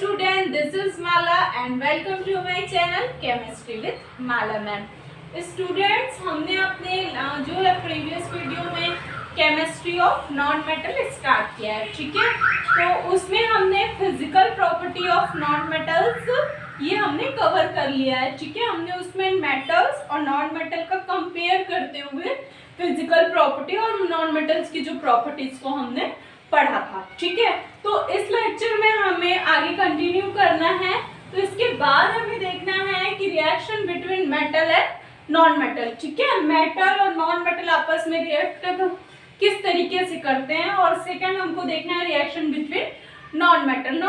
student, this is Mala and welcome to my channel Chemistry with Mala ma'am. Students, हमने अपने जो है previous video में chemistry of non metal start किया है, ठीक है। तो उसमें हमने physical property of non metals ये हमने कवर कर लिया है, ठीक है। हमने उसमें मेटल्स और नॉन मेटल का कंपेयर करते हुए फिजिकल प्रॉपर्टी और नॉन मेटल्स की जो प्रॉपर्टीज को हमने पढ़ा था, ठीक है। तो इस लेक्चर में हमें आगे कंटिन्यू करना है। तो इसके बाद हमें देखना है कि reaction between metal and non metal, ठीक है। मेटल और नॉन मेटल आपस में रिएक्ट किस तरीके से करते हैं, और सेकंड हमको देखना है रिएक्शन बिटवीन नॉन मेटल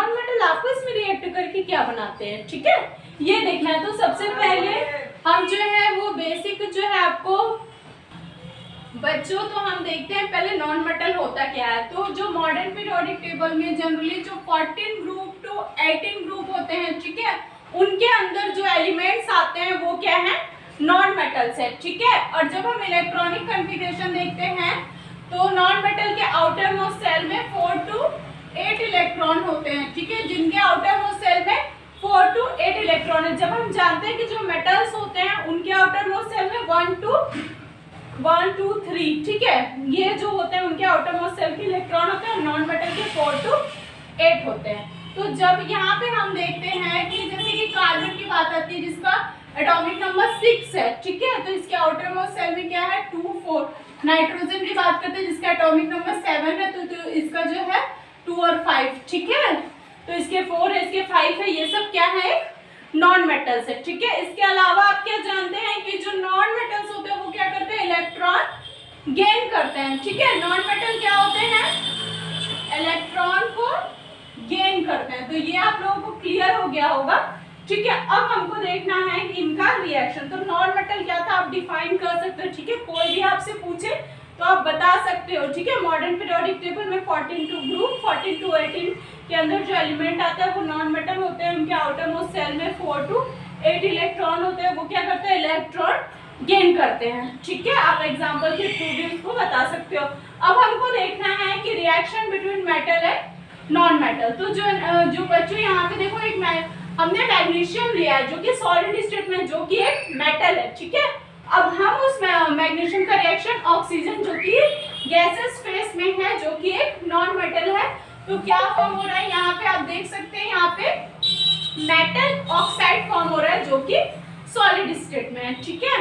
आपस में रिएक्ट करके क्या बनाते हैं, ठीक है, ये देखना है। तो सबसे पहले हम जो है वो बेसिक जो है आपको बच्चों, तो हम देखते हैं पहले नॉन मेटल होता क्या है। तो जो मॉडर्न पीरियोडिक टेबल में जनरली जो 14 ग्रुप टू 18 ग्रुप होते हैं, ठीक है, उनके अंदर जो एलिमेंट्स आते हैं वो क्या है, नॉन मेटल्स है, ठीक है। और जब हम इलेक्ट्रॉनिक कॉन्फ़िगरेशन देखते हैं तो नॉन मेटल के आउटर मोस्ट सेल में 4 to 8 इलेक्ट्रॉन होते हैं, ठीक है, जिनके आउटर मोस्ट सेल में 4 to 8 इलेक्ट्रॉन है। जब हम जानते हैं कि जो मेटल्स होते हैं उनके आउटर मोस्ट सेल में 1 2 3, ठीक है, ये जो होते हैं उनके आउटर मोस्ट सेल के इलेक्ट्रॉन होते हैं। नॉन मेटल के 4 to 8 होते हैं। तो जब यहाँ पे हम देखते हैं कि जैसे कि कार्बन की बात आती है जिसका एटॉमिक नंबर 6 है, ठीक है, तो इसके आउटर मोस्ट सेल में क्या है 2 4। नाइट्रोजन की बात करते हैं जिसका एटॉमिक नंबर 7 है, तो इसका जो है 2 और 5, ठीक है, तो इसके 4 है, इसके 5 है, ये सब क्या है, नॉन मेटल्स है, ठीक है। इसके अलावा आप क्या जानते हैं कि जो नॉन मेटल्स होते हैं वो क्या करते हैं, इलेक्ट्रॉन गेन करते हैं, ठीक है। नॉन मेटल क्या होते हैं, इलेक्ट्रॉन को गेन करते हैं। तो ये आप लोगों को क्लियर हो गया होगा, ठीक है। अब हमको देखना है कि इनका रिएक्शन। तो नॉन मेटल क्या था आप डिफाइन कर सकते हो, ठीक है, कोई भी आपसे पूछे तो आप बता सकते हो, ठीक है। मॉडर्न पीरियोडिक टेबल में 14 टू ग्रुप 14 to 18 के अंदर जो एलिमेंट आता है वो नॉन मेटल होते हैं। उनके आउटर मोस्ट सेल में 4 to 8 इलेक्ट्रॉन होते हैं। वो क्या करते हैं, इलेक्ट्रॉन गेन करते हैं, ठीक है। आप एग्जांपल के थ्रू भी उसको बता सकते हो। अब हमको देखना है कि reaction between metal and non metal. तो जो बच्चों यहाँ पे देखो, एक हमने मैग्नीशियम लिया है जो कि सॉलिड स्टेट में, जो कि एक मेटल है, ठीक है। अब हम उस मैग्नीशियम का रिएक्शन ऑक्सीजन जो कि गैसेस फेस में है, जो कि एक नॉन मेटल है, तो क्या फॉर्म हो रहा है, यहाँ पे आप देख सकते हैं, यहाँ पे मेटल ऑक्साइड फॉर्म हो रहा है जो कि सॉलिड स्टेट में है, ठीक है।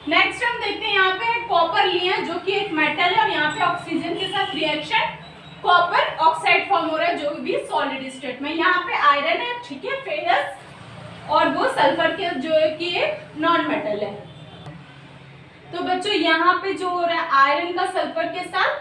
नेक्स्ट हम देखते हैं, यहाँ पे कॉपर लिए हैं जो कि एक मेटल है, और यहाँ पे ऑक्सीजन के साथ रिएक्शन कॉपर ऑक्साइड फॉर्म हो रहा है जो भी सॉलिड स्टेट में। यहाँ पे आयरन है, ठीक है, फेरस, और वो सल्फर के जो है कि एक नॉन मेटल है। तो बच्चों यहाँ पे जो हो रहा है आयरन का सल्फर के साथ,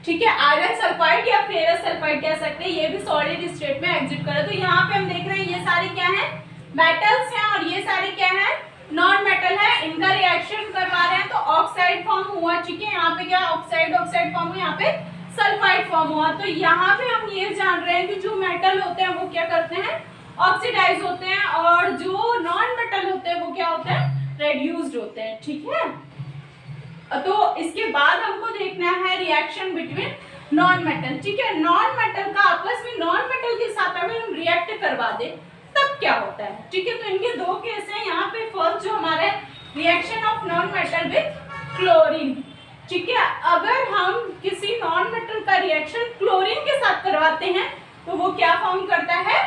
ठीक है, आयरन सल्फाइड या फेरस सल्फाइड कह सकते हैं, ये भी सॉलिड स्टेट में एग्जिट कर रहा है। तो यहाँ पे हम देख रहे हैं ये सारे क्या है, मेटल्स हैं, और ये सारे क्या है, नॉन मेटल है। इनका रिएक्शन करवा रहे हैं तो ऑक्साइड फॉर्म हुआ, ठीक है। यहाँ पे क्या ऑक्साइड फॉर्म हुआ, यहाँ पे सल्फाइड फॉर्म हुआ। तो यहाँ पे हम ये जान रहे हैं कि जो मेटल होते हैं वो क्या करते हैं, ऑक्सीडाइज होते हैं, और जो नॉन मेटल होते हैं वो क्या होते हैं, रेड्यूस्ड होते हैं, ठीक है। तो इसके बाद हमको देखना है रिएक्शन बिटवीन नॉन मेटल, ठीक है। नॉन मेटल का आपस में नॉन मेटल के साथ अगर हम रिएक्ट करवा दे तब क्या होता है, ठीक है। तो इनके दो केस हैं। यहाँ पे फर्स्ट जो हमारा reaction of non metal with chlorine, ठीक है। अगर हम किसी नॉन मेटल का रिएक्शन क्लोरीन के साथ करवाते हैं तो वो क्या फॉर्म करता है,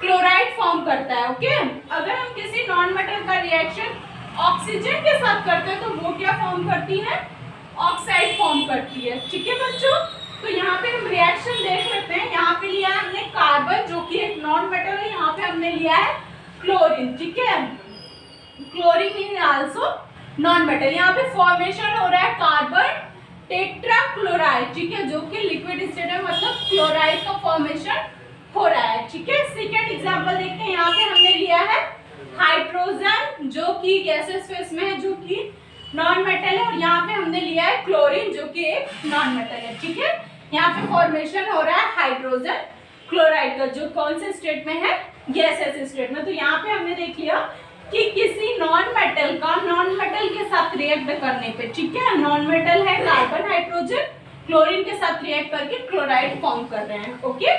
क्लोराइड फॉर्म करता है, ओके। अगर हम किसी नॉन मेटल का रिएक्शन ऑक्सीजन के साथ करते हैं तो वो क्या फॉर्म करती है, ऑक्साइड फॉर्म करती है, ठीक है बच्चों। तो यहाँ पे हम रिएक्शन देख लेते हैं। यहाँ पे लिया है हमने कार्बन जो कि एक नॉन मेटल है, यहाँ पे हमने लिया है क्लोरीन, ठीक है। Chlorine is also known metal. यहाँ पे फॉर्मेशन हो रहा है कार्बन टेट्राक्लोराइड, ठीक है, जो कि लिक्विड स्टेट है, मतलब क्लोराइड का फॉर्मेशन हो रहा है, ठीक है। सेकेंड एग्जाम्पल देखते हैं। यहाँ पे हमने लिया है हाइड्रोजन जो कि गैसेस फेस में है, जो कि नॉन मेटल है, और यहाँ पे हमने लिया है क्लोरीन जो कि एक नॉन मेटल है, ठीक है। यहाँ पे फॉर्मेशन हो रहा है हाइड्रोजन क्लोराइड का, जो कौन से स्टेट में है, गैसेस स्टेट में। तो यहाँ पे हमने देख लिया कि किसी नॉन मेटल का नॉन मेटल के साथ रिएक्ट करने पे, ठीक है, नॉन मेटल है कार्बन हाइड्रोजन, क्लोरीन के साथ रिएक्ट करके क्लोराइड फॉर्म कर रहे हैं, ओके।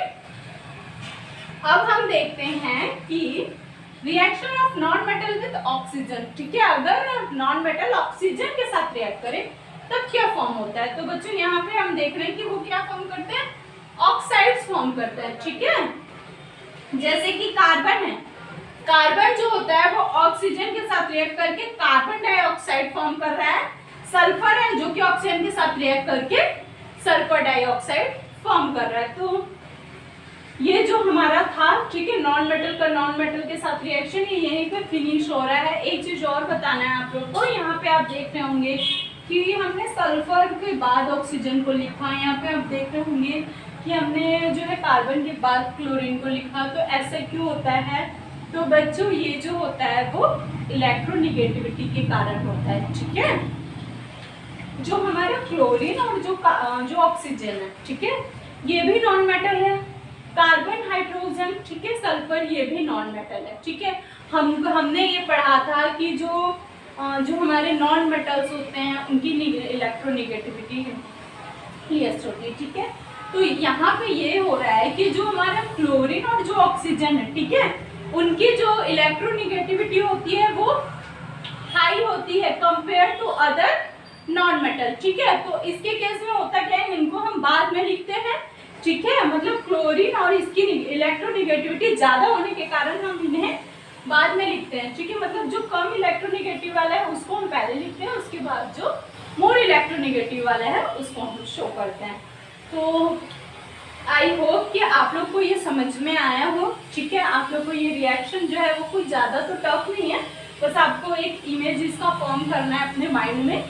अब हम देखते हैं कि reaction of non metal with oxygen, ठीक है, अगर नॉन मेटल ऑक्सीजन के साथ रिएक्ट करे तब क्या फॉर्म होता है। तो बच्चों यहाँ पे हम देख रहे हैं कि वो क्या फॉर्म करते हैं, ऑक्साइड्स फॉर्म करते हैं, ठीक है। जैसे कि कार्बन है, कार्बन जो होता है वो ऑक्सीजन के साथ रिएक्ट करके कार्बन डाइऑक्साइड फॉर्म कर रहा है। सल्फर है जो कि ऑक्सीजन के साथ रिएक्ट करके सल्फर डाइऑक्साइड फॉर्म कर रहा है। तो ये जो हमारा था, ठीक है, नॉन मेटल का नॉन मेटल के साथ रिएक्शन, ये यहीं पे फिनिश हो रहा है। एक चीज और बताना है आप लोग को, यहाँ पे आप देख रहे होंगे कि हमने सल्फर के बाद ऑक्सीजन को लिखा, यहाँ पे आप देख रहे होंगे कि हमने जो है कार्बन के बाद क्लोरीन को लिखा। तो ऐसा क्यों होता है, तो बच्चों ये जो होता है वो इलेक्ट्रोनिगेटिविटी के कारण होता है, ठीक है। जो हमारा क्लोरीन और जो ऑक्सीजन है, ठीक है, ये भी नॉन मेटल है। कार्बन, हाइड्रोजन, ठीक है, सल्फर, ये भी नॉन मेटल है, ठीक है। हमने ये पढ़ा था कि जो हमारे नॉन मेटल्स होते हैं उनकी इलेक्ट्रोनिगेटिविटी लेस होती है, ठीक है। तो यहाँ पे ये हो रहा है कि जो हमारा क्लोरीन और जो ऑक्सीजन है, ठीक है, उनकी जो इलेक्ट्रोनिगेटिविटी होती है वो हाई होती है compare to other non metal, ठीक है। तो इसके केस में होता क्या है, इनको हम बाद में लिखते हैं, ठीक है, मतलब क्लोरीन और इसकी इलेक्ट्रोनिगेटिविटी ज्यादा होने के कारण हम इन्हें बाद में लिखते हैं, ठीक है। मतलब जो कम इलेक्ट्रोनिगेटिव वाला है उसको हम पहले लिखते हैं, उसके बाद जो मोर इलेक्ट्रोनिगेटिव वाला है उसको हम शो करते हैं। तो आई होप कि आप लोग को ये समझ में आया हो, ठीक है। आप लोग को ये रिएक्शन जो है वो कोई ज़्यादा तो टफ नहीं है, बस आपको एक इमेज इसका फॉर्म करना है अपने माइंड में,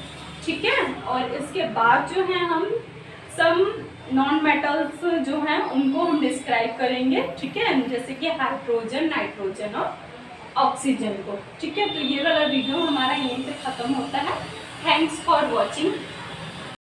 ठीक है। और इसके बाद जो है हम सम नॉन मेटल्स जो हैं उनको हम डिस्क्राइब करेंगे, ठीक है, जैसे कि हाइड्रोजन, नाइट्रोजन और ऑक्सीजन को, ठीक है। तो ये वाला वीडियो हमारा यहीं पे ख़त्म होता है। Thanks for watching.